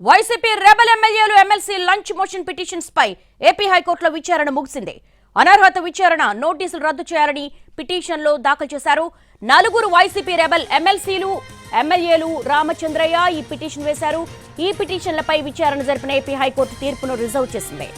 YCP rebel ఎమ్మెల్యేలు MLC lunch motion petitions పై AP హైకోర్టులో విచారణ ముగిసింది. అనర్హత విచారణ నోటీసులు రద్దు చేయాలని పిటిషన్లో దాఖలు చేశారు. 4 వైసీపీ రెబల్ ఎమ్మెల్సీలు ఎమ్మెల్యేలు రామచంద్రయ్య ఈ పిటిషన్ వేశారు. ఈ పిటిషన్లపై విచారణ జరిపిన ఏపీ హైకోర్టు తీర్పును రిజర్వ్ చేసింది.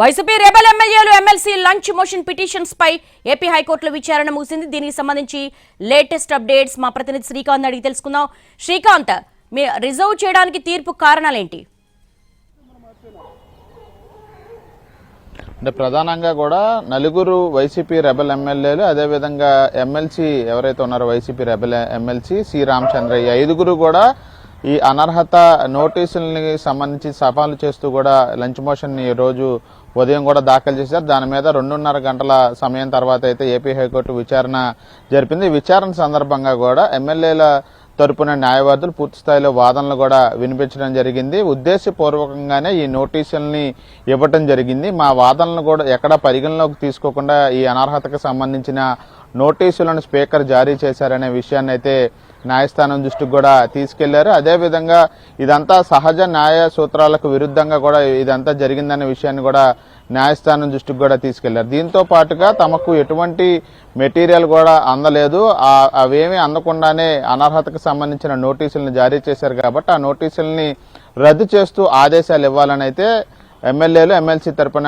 వైసీపీ రెబల్ ఎమ్మెల్యేలు ఎమ్మెల్సీ లంచ్ మోషన్ పిటిషన్స్ పై ఏపీ హైకోర్టులో విచారణ ముగిసింది. దీనికి సంబంధించి లేటెస్ట్ అప్డేట్స్ మా ప్రతినిధి శ్రీకాంత్ అడిగి తెలుసుకుందాం. శ్రీకాంత్, మీ రిజర్వ్ చేయడానికి తీర్పు కారణాలేంటి? అంటే ప్రధానంగా కూడా 4 వైసీపీ రెబల్ ఎమ్మెల్యేలు, అదేవిధంగా ఎమ్మెల్సీ ఎవరైతే ఉన్నారో వైసీపీ రెబల్ ఎమ్మెల్సీ సి రామచంద్రయ్య 5 కూడా ఈ అనర్హత నోటీసుల్ని సంబంధించి సవాలు చేస్తూ కూడా లంచ్ మోషన్ ఈ రోజు ఉదయం కూడా దాఖలు చేశారు. దాని మీద 2.5 గంటల సమయం తర్వాత అయితే ఏపీ హైకోర్టు విచారణ జరిపింది. విచారణ సందర్భంగా కూడా ఎమ్మెల్యేల తరపున న్యాయవాదులు పూర్తి స్థాయిలో వాదనలు కూడా వినిపించడం జరిగింది. ఉద్దేశపూర్వకంగానే ఈ నోటీసుల్ని ఇవ్వటం జరిగింది. మా వాదనలను కూడా ఎక్కడా పరిగణలోకి తీసుకోకుండా ఈ అనర్హతకు సంబంధించిన నోటీసులను స్పీకర్ జారీ చేశారనే విషయాన్ని అయితే న్యాయస్థానం దృష్టికి కూడా తీసుకెళ్లారు. అదేవిధంగా ఇదంతా సహజ న్యాయ సూత్రాలకు విరుద్ధంగా కూడా ఇదంతా జరిగిందనే విషయాన్ని కూడా న్యాయస్థానం దృష్టికి కూడా తీసుకెళ్లారు. దీంతో పాటుగా తమకు ఎటువంటి మెటీరియల్ కూడా అందలేదు, అవేమీ అందకుండానే అనర్హతకు సంబంధించిన నోటీసులను జారీ చేశారు కాబట్టి ఆ నోటీసుల్ని రద్దు చేస్తూ ఆదేశాలు ఇవ్వాలని అయితే ఎమ్మెల్యేలు ఎమ్మెల్సీ తరపున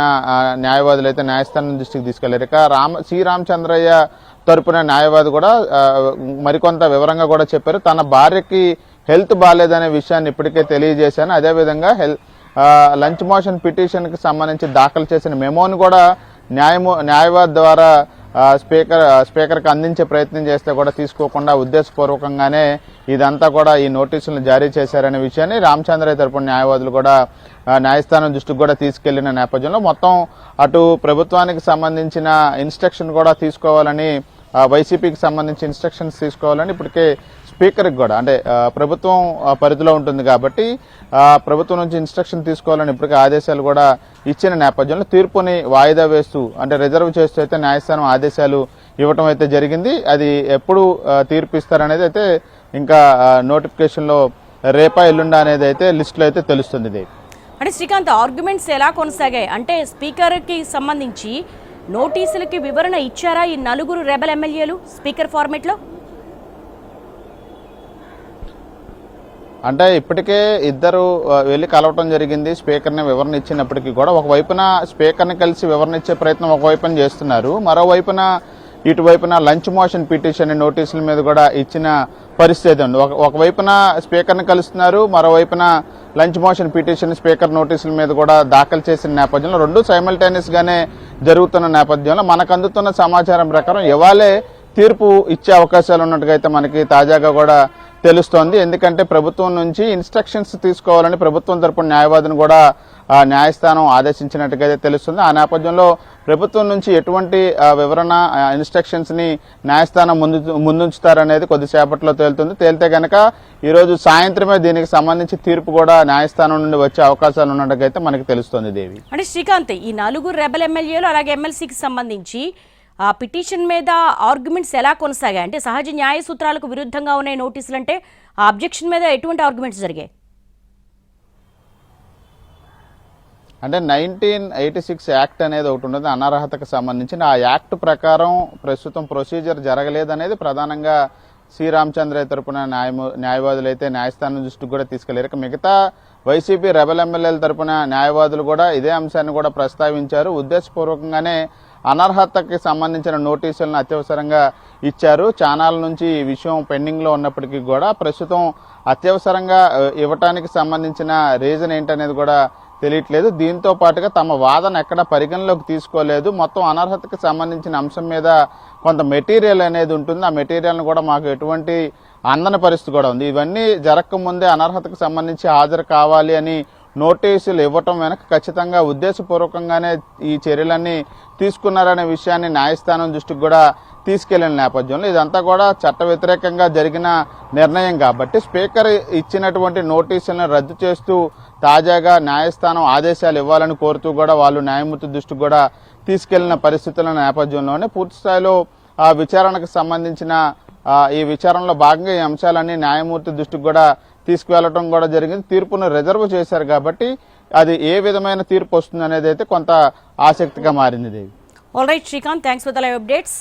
న్యాయవాదులు అయితే న్యాయస్థానం దృష్టికి తీసుకెళ్లారు. ఇక సి రామచంద్రయ్య తరపున న్యాయవాది కూడా మరికొంత వివరంగా కూడా చెప్పారు. తన భార్యకి హెల్త్ బాగాలేదనే విషయాన్ని ఇప్పటికే తెలియజేశాను. అదేవిధంగా లంచ్ మోషన్ పిటిషన్ కి సంబంధించి దాఖలు చేసిన మెమోను కూడా న్యాయవాది ద్వారా స్పీకర్కి అందించే ప్రయత్నం చేస్తే కూడా తీసుకోకుండా ఉద్దేశపూర్వకంగానే ఇదంతా కూడా ఈ నోటీసులను జారీ చేశారనే విషయాన్ని రామచంద్రయ్య తరపున న్యాయవాదులు కూడా న్యాయస్థానం దృష్టికి కూడా తీసుకెళ్లిన నేపథ్యంలో మొత్తం అటు ప్రభుత్వానికి సంబంధించిన ఇన్స్ట్రక్షన్ కూడా తీసుకోవాలని, వైసీపీకి సంబంధించి ఇన్స్ట్రక్షన్స్ తీసుకోవాలని ఇప్పటికే స్పీకర్కి కూడా, అంటే ప్రభుత్వం పరిధిలో ఉంటుంది కాబట్టి ప్రభుత్వం నుంచి ఇన్స్ట్రక్షన్ తీసుకోవాలని ఇప్పటికే ఆదేశాలు కూడా ఇచ్చిన నేపథ్యంలో తీర్పుని వాయిదా వేస్తూ, అంటే రిజర్వ్ చేస్తూ అయితే న్యాయస్థానం ఆదేశాలు ఇవ్వటం అయితే జరిగింది. అది ఎప్పుడు తీర్పు ఇస్తారనేది అయితే ఇంకా నోటిఫికేషన్లో రేపా ఎల్లుండా అనేది అయితే లిస్టులో అయితే తెలుస్తుంది. అంటే శ్రీకాంత్, ఆర్గ్యుమెంట్స్ ఎలా కొనసాగాయి? అంటే స్పీకర్కి సంబంధించి నోటీసులకి వివరణ ఇచ్చారా ఈ 4 రెబల్ ఎమ్మెల్యేలు స్పీకర్ ఫార్మేట్లో? అంటే ఇప్పటికే ఇద్దరు వెళ్లి కలవటం జరిగింది. స్పీకర్ని వివరణ ఇచ్చినప్పటికీ కూడా ఒకవైపున స్పీకర్ని కలిసి వివరణ ఇచ్చే ప్రయత్నం ఒకవైపున చేస్తున్నారు, మరోవైపున ఇటువైపున లంచ్ మోషన్ పిటిషన్ నోటీసుల మీద కూడా ఇచ్చిన పరిస్థితి ఉంది. ఒకవైపున స్పీకర్ని కలుస్తున్నారు, మరోవైపున లంచ్ మోషన్ పిటిషన్ స్పీకర్ నోటీసుల మీద కూడా దాఖలు చేసిన నేపథ్యంలో 2 సైమల్టేనియస్ గానే జరుగుతున్న నేపథ్యంలో మనకు అందుతున్న సమాచారం ప్రకారం ఇవాళే తీర్పు ఇచ్చే అవకాశాలు ఉన్నట్టుగా అయితే మనకి తాజాగా కూడా తెలుస్తోంది. ఎందుకంటే ప్రభుత్వం నుంచి ఇన్స్ట్రక్షన్స్ తీసుకోవాలని ప్రభుత్వం తరపున న్యాయవాదిని కూడా న్యాయస్థానం ఆదేశించినట్టుగా తెలుస్తుంది. ఆ నేపథ్యంలో ప్రభుత్వం నుంచి ఎటువంటి వివరణ ఇన్స్ట్రక్షన్స్ ని న్యాయస్థానం ముందుంచుతారనేది కొద్దిసేపట్లో తేలుతుంది. తేలితే కనుక ఈరోజు సాయంత్రమే దీనికి సంబంధించి తీర్పు కూడా న్యాయస్థానం నుండి వచ్చే అవకాశాలు ఉన్నట్టుగా అయితే మనకి తెలుస్తుంది. దేవి, అంటే శ్రీకాంత్, ఈ 4 రెబల్ ఎమ్మెల్యేలు అలాగే ఎమ్మెల్సీకి సంబంధించి ఆ పిటిషన్ మీద ఆర్గ్యుమెంట్స్ ఎలా కొనసాగాయి? అంటే సహజ న్యాయ సూత్రాలకు విరుద్ధంగా ఉన్నాయి నోటీసులు అంటే ఆ అబ్జెక్షన్ మీద ఎటువంటి ఆర్గ్యుమెంట్స్ జరిగాయి? అంటే 1986 యాక్ట్ అనేది ఒకటి ఉంటుంది అనర్హతకు సంబంధించిన. ఆ యాక్ట్ ప్రకారం ప్రస్తుతం ప్రొసీజర్ జరగలేదనేది ప్రధానంగా సి రామచంద్రయ్య తరపున న్యాయవాదులు అయితే న్యాయస్థానం దృష్టికి కూడా తీసుకెళ్లారు. మిగతా వైసీపీ రెబల్ ఎమ్మెల్యేల తరపున న్యాయవాదులు కూడా ఇదే అంశాన్ని కూడా ప్రస్తావించారు. ఉద్దేశపూర్వకంగానే అనర్హతకి సంబంధించిన నోటీసులను అత్యవసరంగా ఇచ్చారు. చానాల నుంచి ఈ విషయం పెండింగ్ లో ఉన్నప్పటికీ కూడా ప్రస్తుతం అత్యవసరంగా ఇవ్వటానికి సంబంధించిన రీజన్ ఏంటనేది కూడా తెలియట్లేదు. దీంతో పాటుగా తమ వాదన ఎక్కడ పరిగణలోకి తీసుకోలేదు. మొత్తం అనర్హతకి సంబంధించిన అంశం మీద కొంత మెటీరియల్ అనేది ఉంటుంది. ఆ మెటీరియల్ను కూడా మాకు ఎటువంటి అందని పరిస్థితి కూడా ఉంది. ఇవన్నీ జరగకముందే అనర్హతకు సంబంధించి హాజరు కావాలి అని నోటీసులు ఇవ్వటం వెనక ఖచ్చితంగా ఉద్దేశపూర్వకంగానే ఈ చర్యలన్నీ తీసుకున్నారనే విషయాన్ని న్యాయస్థానం దృష్టికి కూడా తీసుకెళ్లిన నేపథ్యంలో ఇదంతా కూడా చట్ట వ్యతిరేకంగా జరిగిన నిర్ణయం కాబట్టి స్పీకర్ ఇచ్చినటువంటి నోటీసులను రద్దు చేస్తూ తాజాగా న్యాయస్థానం ఆదేశాలు ఇవ్వాలని కోరుతూ కూడా వాళ్ళు న్యాయమూర్తి దృష్టికి కూడా తీసుకెళ్లిన పరిస్థితుల నేపథ్యంలోనే పూర్తి స్థాయిలో విచారణకు సంబంధించిన ఈ విచారణలో భాగంగా ఈ అంశాలన్నీ న్యాయమూర్తి దృష్టికి కూడా తీసుకువెళ్లడం కూడా జరిగింది. తీర్పును రిజర్వ్ చేశారు కాబట్టి అది ఏ విధమైన తీర్పు వస్తుంది అనేది అయితే కొంత ఆసక్తిగా మారింది. Devi. All right Srikanth, thanks for the live updates.